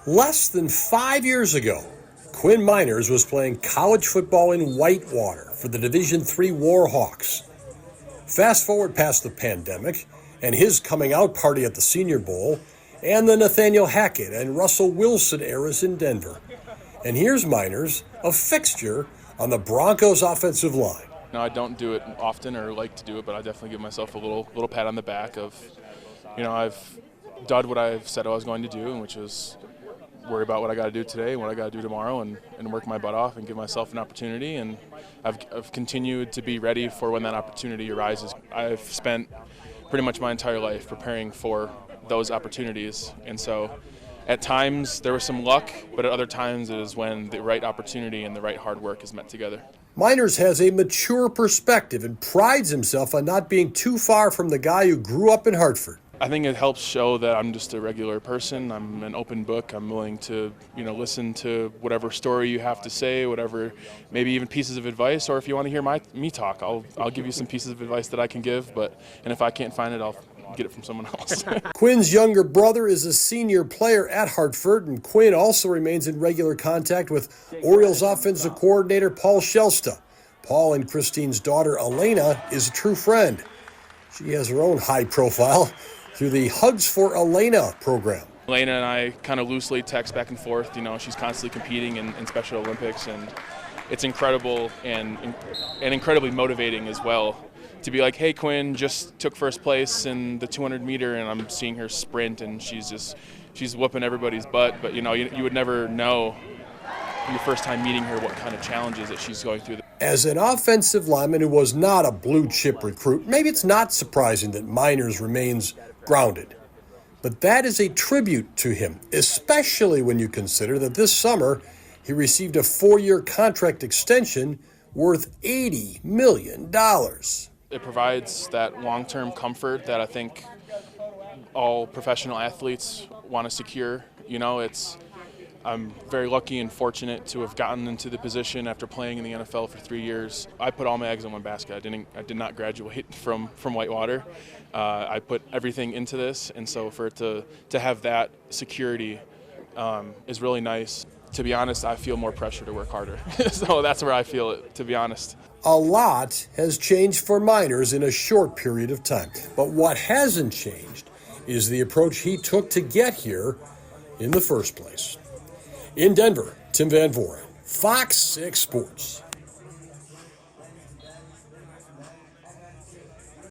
Less than 5 years ago, Quinn Meinerz was playing college football in Whitewater for the Division III Warhawks. Fast forward past the pandemic and his coming out party at the Senior Bowl and the Nathaniel Hackett and Russell Wilson eras in Denver. And here's Meinerz, a fixture on the Broncos offensive line. No, I don't do it often or like to do it, but I definitely give myself a little pat on the back of, I've done what I've said I was going to do, and which is worry about what I got to do today and what I got to do tomorrow and work my butt off and give myself an opportunity. And I've continued to be ready for when that opportunity arises. I've spent pretty much my entire life preparing for those opportunities. And so at times there was some luck, but at other times it is when the right opportunity and the right hard work is met together. Meinerz has a mature perspective and prides himself on not being too far from the guy who grew up in Hartford. I think it helps show that I'm just a regular person. I'm an open book. I'm willing to, listen to whatever story you have to say, whatever, maybe even pieces of advice. Or if you want to hear me talk, I'll give you some pieces of advice that I can give. And if I can't find it, I'll get it from someone else. Quinn's younger brother is a senior player at Hartford, and Quinn also remains in regular contact with Orioles offensive coordinator Paul Shelsta. Paul and Christine's daughter Elena is a true friend. She has her own high profile through the Hugs for Elena program. Elena and I kind of loosely text back and forth. She's constantly competing in Special Olympics, and it's incredible and incredibly motivating as well to be like, hey, Quinn just took first place in the 200 meter, and I'm seeing her sprint, and she's whooping everybody's butt. But you would never know your first time meeting her what kind of challenges that she's going through. As an offensive lineman who was not a blue-chip recruit, maybe it's not surprising that Meinerz remains grounded. But that is a tribute to him, especially when you consider that this summer he received a 4-year contract extension worth $80 million. It provides that long-term comfort that I think all professional athletes want to secure. I'm very lucky and fortunate to have gotten into the position after playing in the NFL for 3 years. I put all my eggs in one basket. I did not graduate from Whitewater. I put everything into this, and so for it to have that security is really nice. To be honest, I feel more pressure to work harder. So that's where I feel it, to be honest. A lot has changed for Meinerz in a short period of time. But what hasn't changed is the approach he took to get here in the first place. In Denver, Tim Van Voren, Fox 6 Sports.